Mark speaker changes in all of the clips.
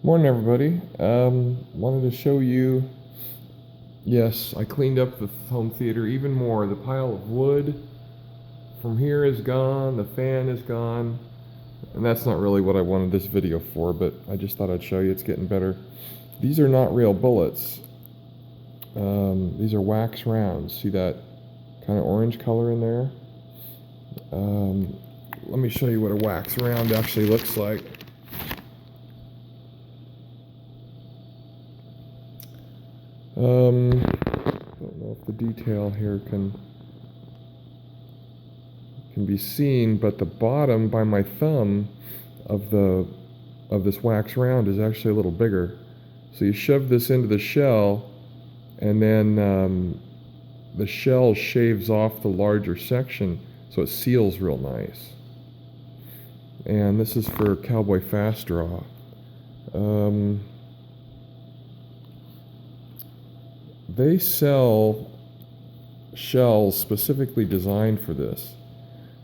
Speaker 1: Morning, everybody. Wanted to show you, yes, I cleaned up the home theater even more. The pile of wood from here is gone, the fan is gone, and that's not really what I wanted this video for, but I just thought I'd show you it's getting better. These are not real bullets. These are wax rounds. See that kind of orange color in there? Let me show you what a wax round actually looks like. Don't know if the detail here can be seen, but the bottom by my thumb of this wax round is actually a little bigger. So you shove this into the shell, and then the shell shaves off the larger section, so it seals real nice. And this is for Cowboy Fast Draw. They sell shells specifically designed for this.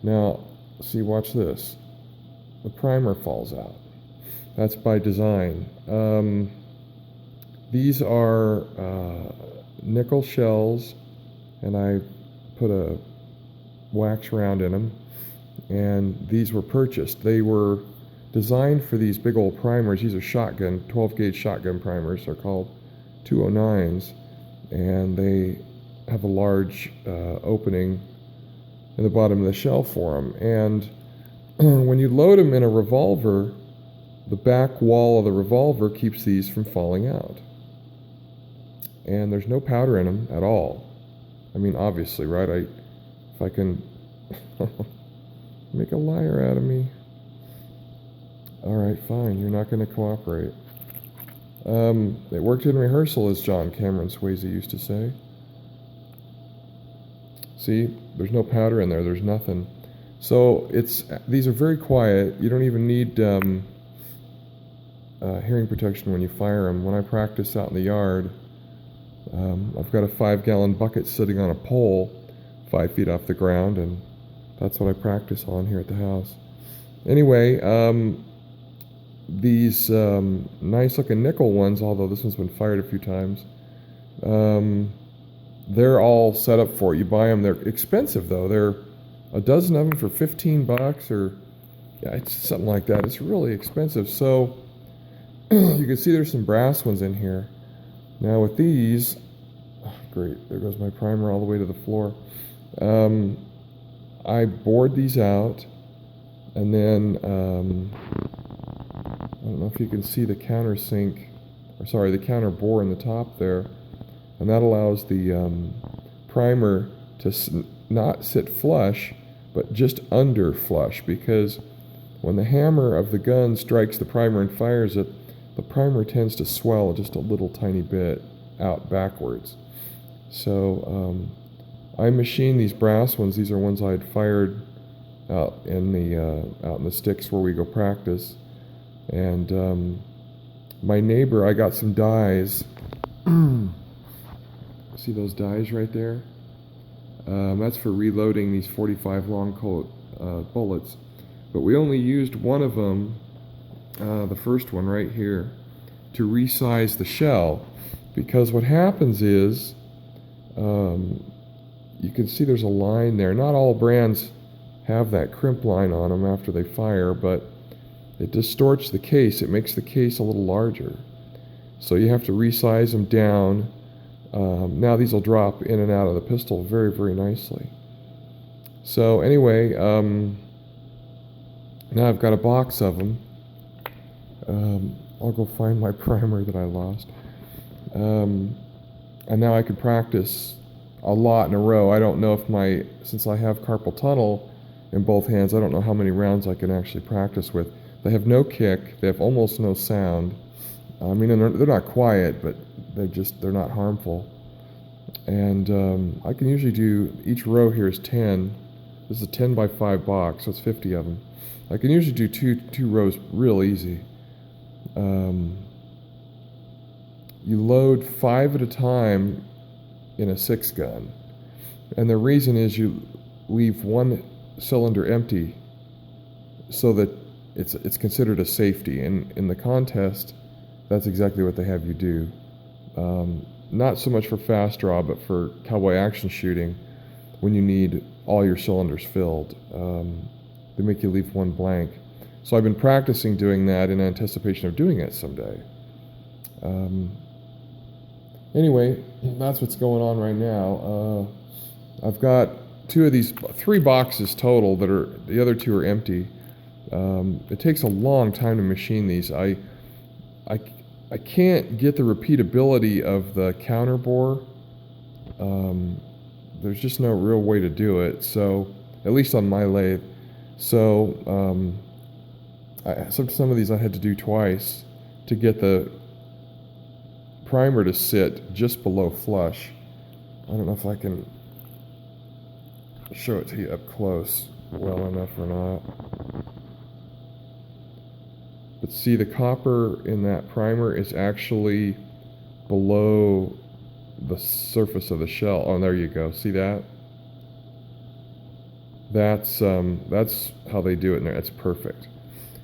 Speaker 1: Now, see, watch this. The primer falls out. That's by design. These are nickel shells, and I put a wax round in them, and these were purchased. They were designed for these big old primers. These are shotgun, 12-gauge shotgun primers. They're called 209s, and they have a large opening in the bottom of the shell for them. And when you load them in a revolver, the back wall of the revolver keeps these from falling out. And there's no powder in them at all. I mean, obviously, right? If I can make a liar out of me. All right, fine. You're not going to cooperate. It worked in rehearsal, as John Cameron Swayze used to say. See, there's no powder in there. There's nothing. So these are very quiet. You don't even need hearing protection when you fire them. When I practice out in the yard, I've got a 5-gallon bucket sitting on a pole 5 feet off the ground, and that's what I practice on here at the house. Anyway, these nice looking nickel ones, although this one's been fired a few times, they're all set up for it. You buy them. They're expensive, though. They're a dozen of them for $15, or yeah, it's something like that. It's really expensive. So you can see there's some brass ones in here. Now with these, great, there goes my primer all the way to the floor. I bored these out, and then I don't know if you can see the countersink, or sorry, the counter bore in the top there, and that allows the primer to not sit flush, but just under flush, because when the hammer of the gun strikes the primer and fires it, the primer tends to swell just a little tiny bit out backwards. So I machined these brass ones. These are ones I had fired out in the sticks where we go practice. And my neighbor, I got some dies. See those dies right there? That's for reloading these 45 long Colt bullets. But we only used one of them, the first one right here, to resize the shell. Because what happens is, you can see there's a line there. Not all brands have that crimp line on them after they fire, but it distorts the case. It makes the case a little larger. So you have to resize them down. Now these will drop in and out of the pistol very, very nicely. So anyway, now I've got a box of them. I'll go find my primer that I lost. And now I can practice a lot in a row. I don't know if since I have carpal tunnel in both hands, I don't know how many rounds I can actually practice with. They have no kick. They have almost no sound. I mean, they're not quiet, but they're not harmful. And I can usually do, each row here is 10. This is a 10 by 5 box, so it's 50 of them. I can usually do two rows real easy. You load 5 at a time in a 6-gun. And the reason is you leave one cylinder empty so that it's considered a safety. And in the contest, that's exactly what they have you do. Not so much for fast draw, but for cowboy action shooting, when you need all your cylinders filled. They make you leave one blank. So I've been practicing doing that in anticipation of doing it someday. Anyway, that's what's going on right now. I've got three boxes total the other two are empty. It takes a long time to machine these. I can't get the repeatability of the counter bore. There's just no real way to do it. So, at least on my lathe. So, some of these I had to do twice to get the primer to sit just below flush. I don't know if I can show it to you up close well enough or not. But see, the copper in that primer is actually below the surface of the shell. Oh, there you go. See that? That's how they do it in there. It's perfect.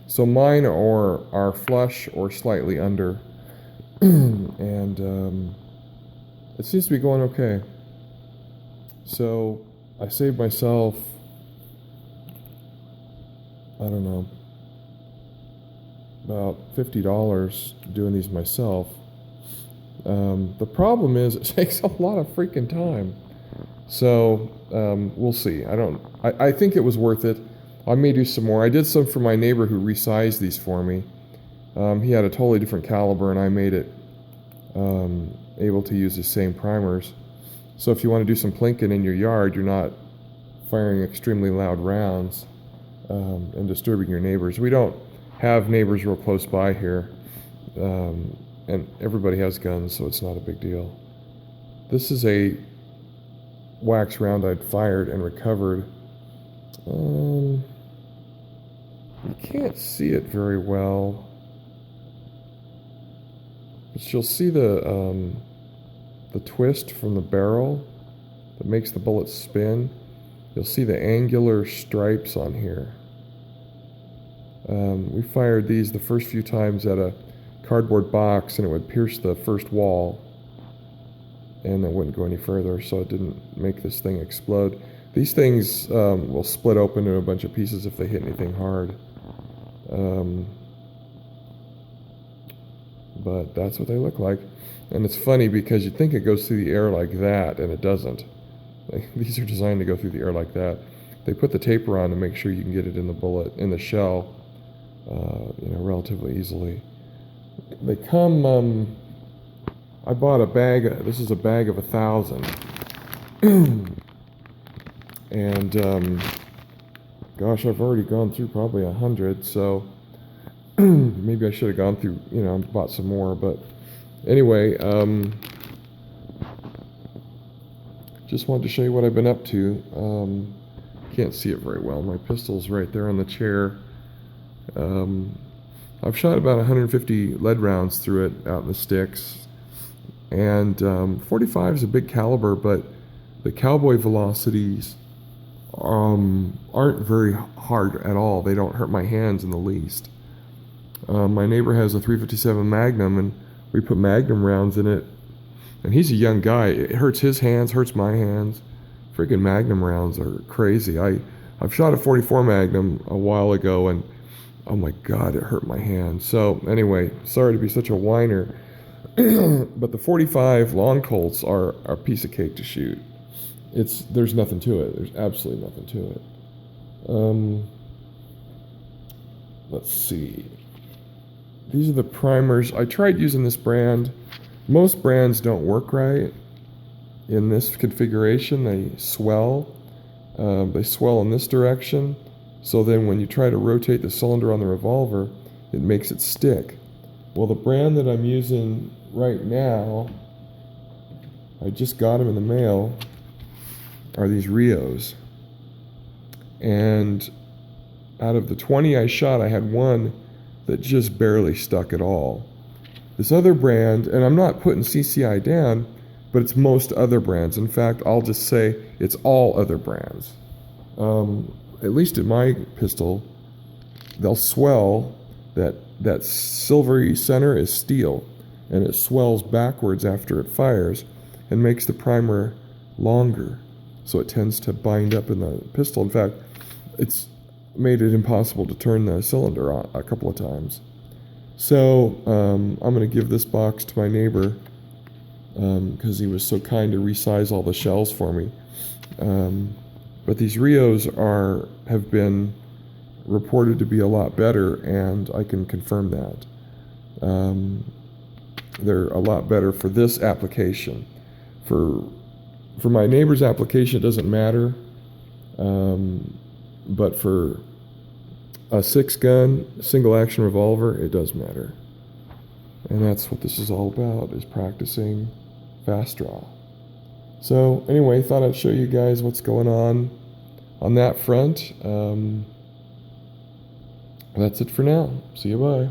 Speaker 1: So mine are flush or slightly under, and it seems to be going okay. So I saved myself, I don't know, about $50 doing these myself. The problem is it takes a lot of freaking time. So we'll see. I think it was worth it. I may do some more. I did some for my neighbor who resized these for me. He had a totally different caliber, and I made it able to use the same primers. So if you want to do some plinking in your yard, you're not firing extremely loud rounds and disturbing your neighbors. We don't have neighbors real close by here, and everybody has guns, so it's not a big deal. This is a wax round I'd fired and recovered. You can't see it very well, but you'll see the twist from the barrel that makes the bullet spin. You'll see the angular stripes on here. We fired these the first few times at a cardboard box, and it would pierce the first wall, and it wouldn't go any further, so it didn't make this thing explode. These things will split open into a bunch of pieces if they hit anything hard. But that's what they look like. And it's funny because you'd think it goes through the air like that, and it doesn't. These are designed to go through the air like that. They put the taper on to make sure you can get it in the shell, relatively easily. They come, I bought a bag, this is a bag of 1,000. And, gosh, I've already gone through probably 100, so maybe I should have gone through, bought some more, but anyway, just wanted to show you what I've been up to. Can't see it very well. My pistol's right there on the chair. I've shot about 150 lead rounds through it out in the sticks, and 45 is a big caliber, but the cowboy velocities aren't very hard at all. They don't hurt my hands in the least. My neighbor has a .357 Magnum, and we put Magnum rounds in it, and he's a young guy. It hurts his hands, hurts my hands. Freaking Magnum rounds are crazy. I've shot a .44 Magnum a while ago, and oh my God, it hurt my hand. So anyway, sorry to be such a whiner, but the .45 long Colts are a piece of cake to shoot. There's nothing to it. There's absolutely nothing to it. Let's see. These are the primers. I tried using this brand. Most brands don't work right in this configuration. They swell. They swell in this direction. So then when you try to rotate the cylinder on the revolver, it makes it stick. Well, the brand that I'm using right now, I just got them in the mail, are these Rios. And out of the 20 I shot, I had one that just barely stuck at all. This other brand, and I'm not putting CCI down, but it's most other brands. In fact, I'll just say it's all other brands. At least in my pistol, they'll swell, That silvery center is steel, and it swells backwards after it fires and makes the primer longer. So it tends to bind up in the pistol. In fact, it's made it impossible to turn the cylinder on a couple of times. So I'm going to give this box to my neighbor because he was so kind to resize all the shells for me. But these Rios have been reported to be a lot better, and I can confirm that. They're a lot better for this application. For my neighbor's application, it doesn't matter. But for a 6-gun single-action revolver, it does matter. And that's what this is all about, is practicing fast draw. So anyway, thought I'd show you guys what's going on that front. That's it for now. See you, bye.